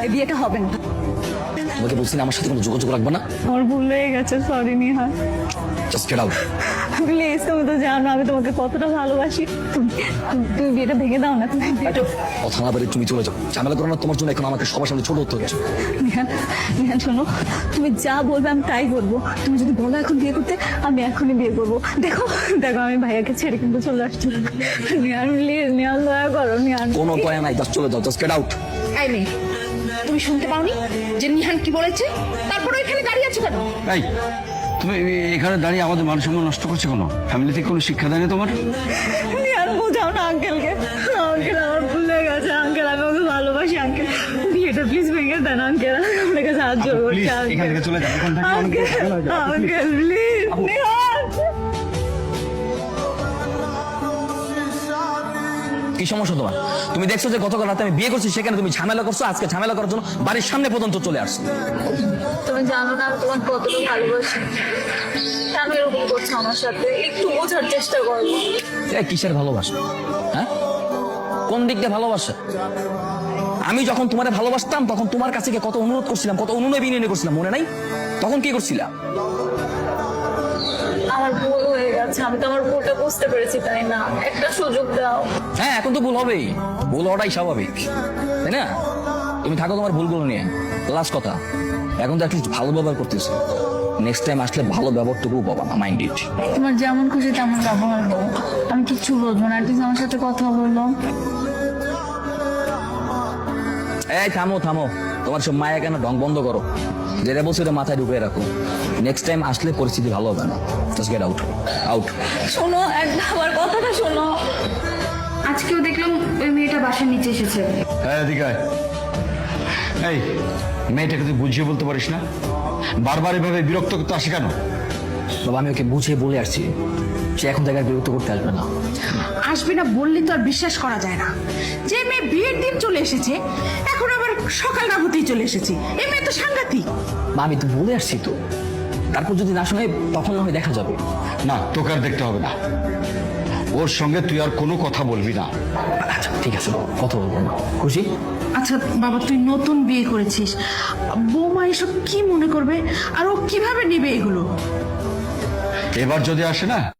এই বিয়েটা হবে না। তোমাকে বলছি না আমার সাথে কোনো যোগাযোগ রাখবে না। আমার ভুল হয়ে গেছে, sorry Nihar. Just get out. Please, তুমি তো জানো আমি তোমাকে কতটা ভালোবাসি। তুমি বিয়েটা ভেঙে দাও না। তুমি কথা না বলে তুমি চলে যাও, ঝামেলা করো না। তোমার জন্য এখন আমাকে সবার সামনে ছোট হতে হচ্ছে। নিহান, নিহান শোনো, তুমি যা বলবে আমি তাই করবো। তুমি যদি বলো এখন বিয়ে করতে, আমি এখনই বিয়ে করবো। দেখো দেখো, আমি ভাইয়াকে ছেড়ে কিন্তু চলে আসছি। নিহান প্লিজ, নিহান দয়া করো। নিহান কোনো দয়া নাই, জাস্ট চলে যাও, জাস্ট গেট আউট। এই মেয়ে, তুমি শুনতে পাওনি যে নিহান কি বলেছে? তারপরে এখানে দাঁড়িয়ে আছো কেন? এই তুমি এখানে দাঁড়িয়ে আমাদের মান সম্মান নষ্ট করছো কেন? ফ্যামিলি থেকে কোনো শিক্ষা দেয়নি তোমার? নিহান বোঝাও না আঙ্কেলকে। আঙ্কেল আমার ভুল হয়ে গেছে। আঙ্কেল আমি ওকে ভালোবাসি। আঙ্কেল বিয়েটা প্লিজ ভেঙে দেন আঙ্কেল। আপনাকে সাহায্য করছি এখান থেকে চলে যাও, এখান থেকে অনেক আঙ্কেল, আঙ্কেল প্লিজ। নিহান কি সমস্যা তোমার? তুমি দেখছো যে গতকাল রাতে আমি বিয়ে করছি, সেখানে তুমি ঝামেলা করছো। আজকে ঝামেলা করার জন্য বাড়ির সামনে পর্যন্ত চলে আসছো। তুমি জানো না আমি তোমার কতটা ভালোবাসি। কেন এরকম করছো আমার সাথে? একটু বোঝার চেষ্টা করবো। কিসের ভালোবাসা? হ্যাঁ, কোন দিক দিয়ে ভালোবাসা? আমি যখন তোমারে ভালোবাসতাম তখন তোমার কাছে গিয়ে কত অনুরোধ করছিলাম, কত অনুনয় বিনয় করছিলাম, মনে নাই? তখন কি করছিলাম? আমার ভুল হয়ে গেছে। আমি তো আমার ভুলটা বুঝতে পেরেছি, তাই না? একটা সুযোগ দাও। হ্যাঁ, এখন তো ভুল হবেই। ভুল হওয়াটাই স্বাভাবিক, তাই না? তুমি থাকো তোমার ভুলগুলো নিয়ে। লাস্ট কথা, এখন তো অ্যাটলিস্ট ভালো ব্যবহার করতেছো। নেক্সট টাইম আসলে ভালো ব্যবহারটুকু পাবা না, মাইন্ড ইট। তোমার যেমন খুশি তেমন ব্যবহার করো। আমি কিচ্ছু বলবো না। প্লিজ আমার সাথে কথা বলো। এই থামো থামো, তোমার সব মায়া কেন ঢং বন্ধ করো। যেটা বলছো এটা মাথায় ঢুকিয়ে রাখো। নেক্সট টাইম আসলে পরিস্থিতি ভালো হবে না। Just get out, out. শোনো, একটা আমার কথাটা শোনো। আজকেও দেখলাম ওই মেয়েটা বাসার নিচে এসেছে। হ্যাঁ এদিকে আয়। এই মেয়েটাকে তুই বুঝিয়ে বলতে পারিস না? বারবার এভাবে বিরক্ত করতে আসে কেন? বাবা, আমি ওকে বুঝিয়ে বলে আসছি, সে এখন জায়গায় বিরক্ত করতে আসবে না। আসবে না বললে তো আর বিশ্বাস করা যায় না। যে মেয়ে বিয়ের দিন চলে এসেছে, এখন আবার সকাল না হতেই চলে এসেছে। এই মেয়ে তো সাংঘাতিক। মা, আমি তো বলে আসছি তো। তারপর যদি না শোনে তখন না হয় দেখা যাবে। না, তোকে আর দেখতে হবে না। ওর সঙ্গে তুই আর কোনো কথা বলবি না। আচ্ছা ঠিক আছে, কথা বলবো না। খুশি? আচ্ছা বাবা, তুই নতুন বিয়ে করেছিস, বৌমা এসব কি মনে করবে? আর ও কিভাবে নেবে এগুলো? এবার যদি আসে না